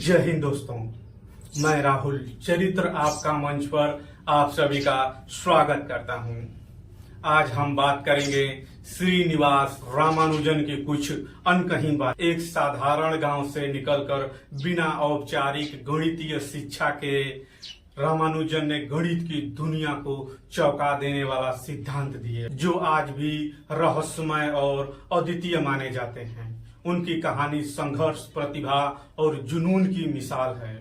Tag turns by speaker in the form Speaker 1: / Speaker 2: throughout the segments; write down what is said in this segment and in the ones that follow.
Speaker 1: जय हिंद दोस्तों, मैं राहुल चरित्र आपका मंच पर आप सभी का स्वागत करता हूं। आज हम बात करेंगे श्रीनिवास रामानुजन की कुछ अनकही बात। एक साधारण गांव से निकलकर बिना औपचारिक गणितीय शिक्षा के रामानुजन ने गणित की दुनिया को चौंका देने वाला सिद्धांत दिए, जो आज भी रहस्यमय और अद्वितीय माने जाते हैं। उनकी कहानी संघर्ष, प्रतिभा और जुनून की मिसाल है।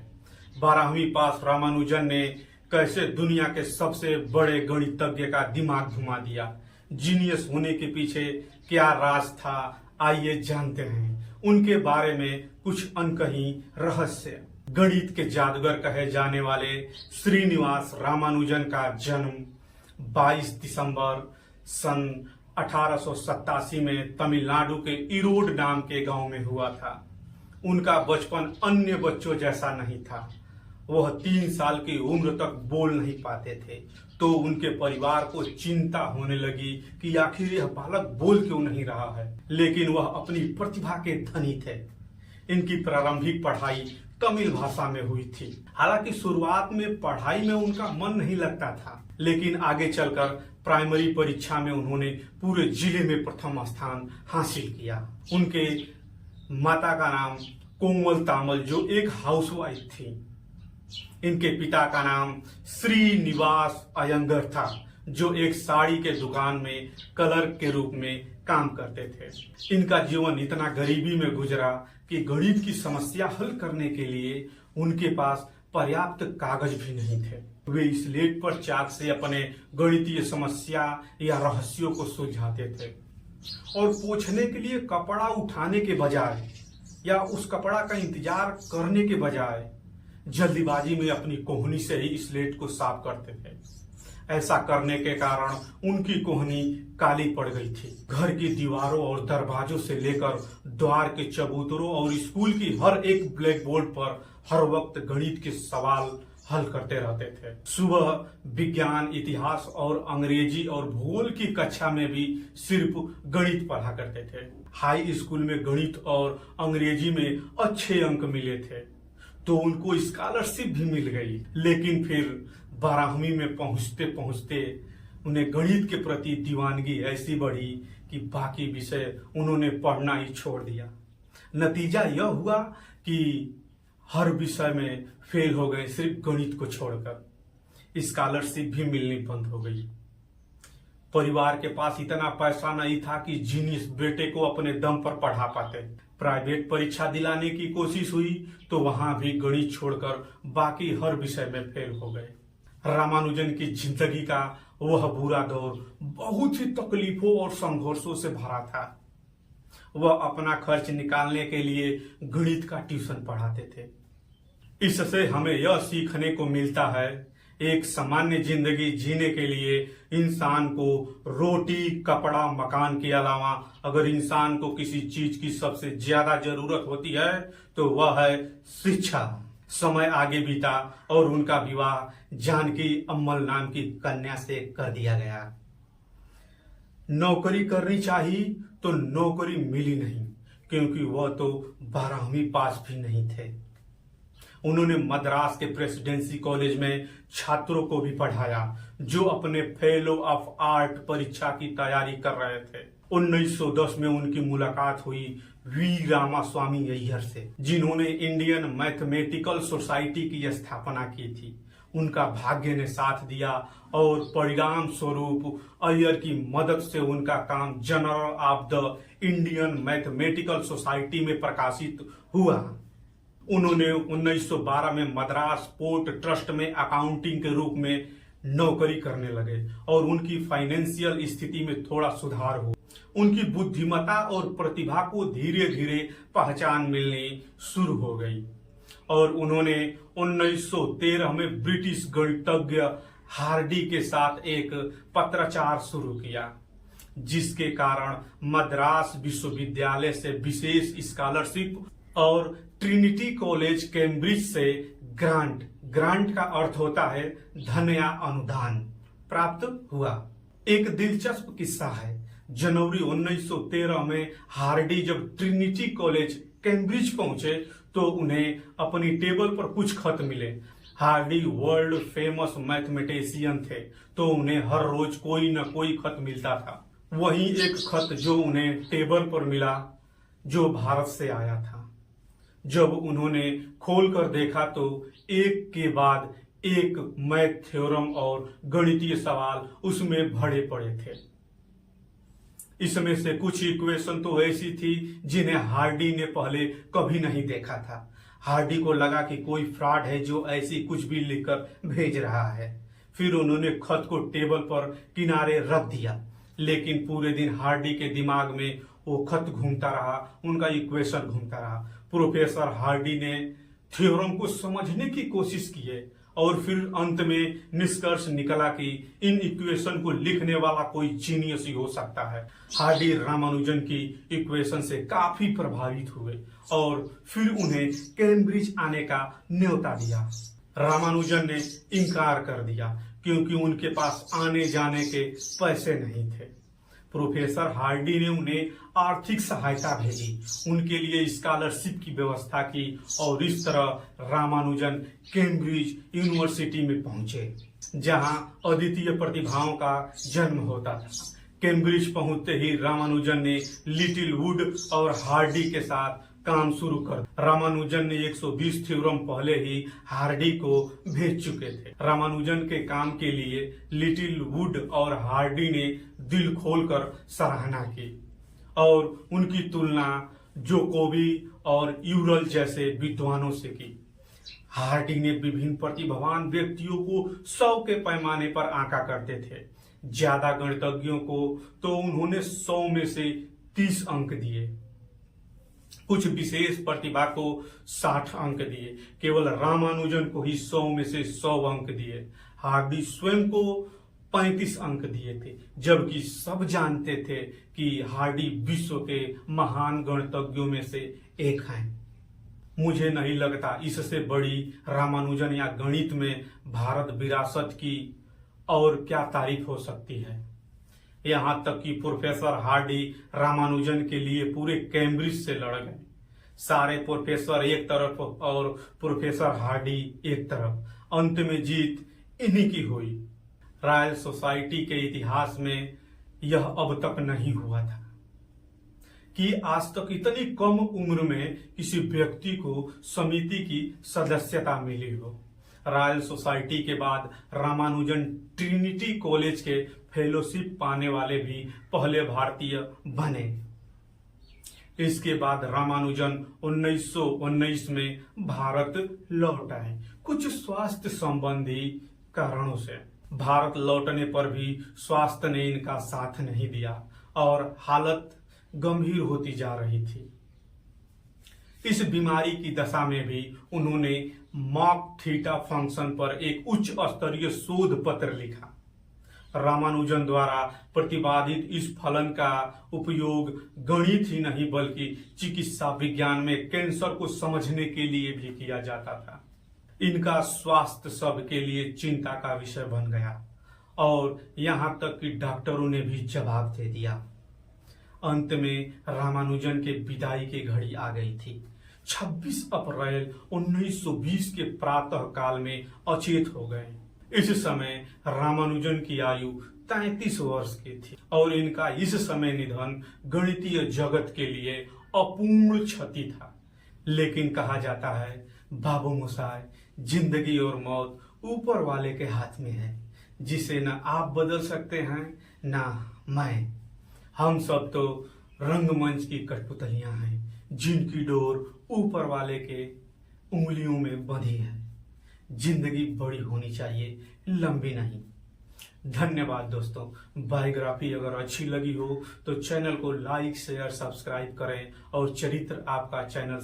Speaker 1: 12वीं पास रामानुजन ने कैसे दुनिया के सबसे बड़े गणितज्ञ का दिमाग घुमा दिया। जीनियस होने के पीछे क्या राज था, आइए जानते हैं उनके बारे में कुछ अनकही रहस्य। गणित के जादूगर कहे जाने वाले श्रीनिवास रामानुजन का जन्म 22 दिसंबर सन 1887 में तमिलनाडु के ईरोड नाम के गांव में हुआ था। उनका बचपन अन्य बच्चों जैसा नहीं था। वह 3 साल की उम्र तक बोल नहीं पाते थे, तो उनके परिवार को चिंता होने लगी कि आखिर यह बालक बोल क्यों नहीं रहा है। लेकिन वह अपनी प्रतिभा के धनी थे। इनकी प्रारंभिक पढ़ाई तमिल भाषा में हुई थी। हालांकि शुरुआत में पढ़ाई में उनका मन नहीं लगता था, लेकिन आगे चलकर प्राइमरी परीक्षा में उन्होंने पूरे जिले में प्रथम स्थान हासिल किया। उनके माता का नाम कोमल तामल, जो एक हाउसवाइफ थी। इनके पिता का नाम श्रीनिवास अयंगर था, जो एक साड़ी के दुकान में क्लर्क के रूप में काम करते थे। इनका जीवन इतना गरीबी में गुजरा कि गणित की समस्या हल करने के लिए उनके पास पर्याप्त कागज भी नहीं थे। वे स्लेट पर चाक से अपने गणितीय समस्या या रहस्यों को सुलझाते थे, और पूछने के लिए कपड़ा उठाने के बजाय या उस कपड़ा का इंतजार करने के बजाय जल्दीबाजी में अपनी कोहनी से ही स्लेट को साफ करते थे। ऐसा करने के कारण उनकी कोहनी काली पड़ गई थी। घर की दीवारों और दरवाजों से लेकर द्वार के चबूतरों और स्कूल की हर एक ब्लैक बोर्ड पर हर वक्त गणित के सवाल हल करते रहते थे। सुबह विज्ञान, इतिहास और अंग्रेजी और भूगोल की कक्षा में भी सिर्फ गणित पढ़ा करते थे। हाई स्कूल में गणित और अंग्रेजी में अच्छे अंक मिले थे, तो उनको स्कॉलरशिप भी मिल गई। लेकिन फिर 12वीं में पहुंचते पहुंचते उन्हें गणित के प्रति दीवानगी ऐसी बढ़ी कि बाकी विषय उन्होंने पढ़ना ही छोड़ दिया। नतीजा यह हुआ कि हर विषय में फेल हो गए, सिर्फ गणित को छोड़कर। स्कॉलरशिप भी मिलनी बंद हो गई। परिवार के पास इतना पैसा नहीं था कि जीनियस बेटे को अपने दम पर पढ़ा पाते। प्राइवेट परीक्षा दिलाने की कोशिश हुई, तो वहां भी गणित छोड़कर बाकी हर विषय में फेल हो गए। रामानुजन की जिंदगी का वह बुरा दौर बहुत ही तकलीफों और संघर्षों से भरा था। वह अपना खर्च निकालने के लिए गणित का ट्यूशन पढ़ाते थे। इससे हमें यह सीखने को मिलता है, एक सामान्य जिंदगी जीने के लिए इंसान को रोटी, कपड़ा, मकान के अलावा अगर इंसान को किसी चीज की सबसे ज्यादा जरूरत होती है तो वह है शिक्षा। समय आगे बीता और उनका विवाह जानकी अम्मल नाम की कन्या से कर दिया गया। नौकरी करनी चाहिए तो नौकरी मिली नहीं, क्योंकि वह तो 12वीं पास भी नहीं थे। उन्होंने मद्रास के प्रेसिडेंसी कॉलेज में छात्रों को भी पढ़ाया, जो अपने फेलो ऑफ आर्ट परीक्षा की तैयारी कर रहे थे। 1910 में उनकी मुलाकात हुई वी रामास्वामी अय्यर से, जिन्होंने इंडियन मैथमेटिकल सोसाइटी की स्थापना की थी। उनका भाग्य ने साथ दिया और परिणाम स्वरूप अय्यर की मदद से उनका काम journal of the Indian mathematical society में प्रकाशित हुआ। उन्होंने 1912 में मद्रास पोर्ट ट्रस्ट में अकाउंटिंग के रूप में नौकरी करने लगे और उनकी फाइनेंशियल स्थिति में थोड़ा सुधार हुआ। उनकी बुद्धिमत्ता और प्रतिभा को धीरे धीरे पहचान मिलनी शुरू हो गई और उन्होंने 1913 में ब्रिटिश गणितज्ञ हार्डी के साथ एक पत्राचार शुरू किया, जिसके कारण मद्रास विश्वविद्यालय से विशेष स्कॉलरशिप और ट्रिनिटी कॉलेज कैम्ब्रिज से ग्रांट का अर्थ होता है धन या अनुदान, प्राप्त हुआ। एक दिलचस्प किस्सा है। जनवरी 1913 में हार्डी जब ट्रिनिटी कॉलेज कैम्ब्रिज पहुंचे तो उन्हें अपनी टेबल पर कुछ खत मिले। हार्डी वर्ल्ड फेमस मैथमेटिशियन थे, तो उन्हें हर रोज कोई न कोई खत मिलता था। वहीं एक खत जो उन्हें टेबल पर मिला, जो भारत से आया था। जब उन्होंने खोलकर देखा तो एक के बाद एक मैथ थ्योरम और गणितीय सवाल उसमें भरे पड़े थे। इसमें से कुछ इक्वेशन तो ऐसी थी जिन्हें हार्डी ने पहले कभी नहीं देखा था। हार्डी को लगा कि कोई फ्रॉड है जो ऐसी कुछ भी लिखकर भेज रहा है। फिर उन्होंने खत को टेबल पर किनारे रख दिया, लेकिन पूरे दिन हार्डी के दिमाग में वो खत घूमता रहा, उनका इक्वेशन घूमता रहा। प्रोफेसर हार्डी ने थ्योरम को समझने की कोशिश की है और फिर अंत में निष्कर्ष निकला कि इन इक्वेशन को लिखने वाला कोई जीनियस ही हो सकता है। हार्डी रामानुजन की इक्वेशन से काफी प्रभावित हुए और फिर उन्हें कैम्ब्रिज आने का न्योता दिया। रामानुजन ने इनकार कर दिया क्योंकि उनके पास आने जाने के पैसे नहीं थे। प्रोफेसर हार्डी ने उन्हें आर्थिक सहायता भेजी, उनके लिए स्कॉलरशिप की व्यवस्था की और इस तरह रामानुजन कैम्ब्रिज यूनिवर्सिटी में पहुंचे, जहां अद्वितीय प्रतिभाओं का जन्म होता था। कैम्ब्रिज पहुंचते ही रामानुजन ने लिटिल वुड और हार्डी के साथ काम शुरू कर। रामानुजन ने 120 थ्योरम पहले ही हार्डी को भेज चुके थे। रामानुजन के काम के लिए लिटिल वुड और हार्डी ने दिल खोलकर सराहना की और उनकी तुलना जोकोबी और यूरल जैसे विद्वानों से की। हार्डी ने विभिन्न प्रतिभावान व्यक्तियों को 100 के पैमाने पर आंका करते थे। ज्यादा गणितज्ञों को तो उन्होंने 100 में से 30 अंक दिए, कुछ विशेष प्रतिभा को 60 अंक दिए। केवल रामानुजन को ही 100 में से 100 अंक दिए। हार्डी स्वयं को 35 अंक दिए थे, जबकि सब जानते थे कि हार्डी विश्व के महान गणितज्ञों में से एक हैं। मुझे नहीं लगता इससे बड़ी रामानुजन या गणित में भारत विरासत की और क्या तारीफ हो सकती है। यहां तक कि प्रोफेसर हार्डी रामानुजन के लिए पूरे कैम्ब्रिज से लड़ गए। सारे प्रोफेसर एक तरफ और प्रोफेसर हार्डी एक तरफ। अंत में जीत इन्हीं की हुई। रॉयल सोसाइटी के इतिहास में यह अब तक नहीं हुआ था कि आज तक इतनी कम उम्र में किसी व्यक्ति को समिति की सदस्यता मिली हो। रॉयल सोसाइटी के बाद रामानुजन ट्रिनिटी कॉलेज के फेलोशिप पाने वाले भी पहले भारतीय बने। इसके बाद रामानुजन 1919 में भारत लौट आए, कुछ स्वास्थ्य संबंधी कारणों से। भारत लौटने पर भी स्वास्थ्य ने इनका साथ नहीं दिया और हालत गंभीर होती जा रही थी। इस बीमारी की दशा में भी उन्होंने मॉक थीटा फंक्शन पर एक उच्च स्तरीय शोध पत्र लिखा। रामानुजन द्वारा प्रतिपादित इस फलन का उपयोग गणित ही नहीं बल्कि चिकित्सा विज्ञान में कैंसर को समझने के लिए भी किया जाता था। इनका स्वास्थ्य सबके लिए चिंता का विषय बन गया और यहां तक कि डॉक्टरों ने भी जवाब दे दिया। अंत में रामानुजन के विदाई की घड़ी आ गई थी। 26 अप्रैल 1920 के प्रातः काल में अचेत हो गए। इस समय रामानुजन की आयु 33 वर्ष की थी और इनका इस समय निधन गणितीय जगत के लिए अपूर्ण क्षति था। लेकिन कहा जाता है, बाबू मोशाय, जिंदगी और मौत ऊपर वाले के हाथ में है, जिसे न आप बदल सकते हैं न मैं। हम सब तो रंगमंच की कठपुतलियां हैं जिनकी डोर ऊपर वाले के उंगलियों में बंधी है। जिंदगी बड़ी होनी चाहिए, लंबी नहीं। धन्यवाद दोस्तों। बायोग्राफी अगर अच्छी लगी हो तो चैनल को लाइक शेयर सब्सक्राइब करें और चरित्र आपका चैनल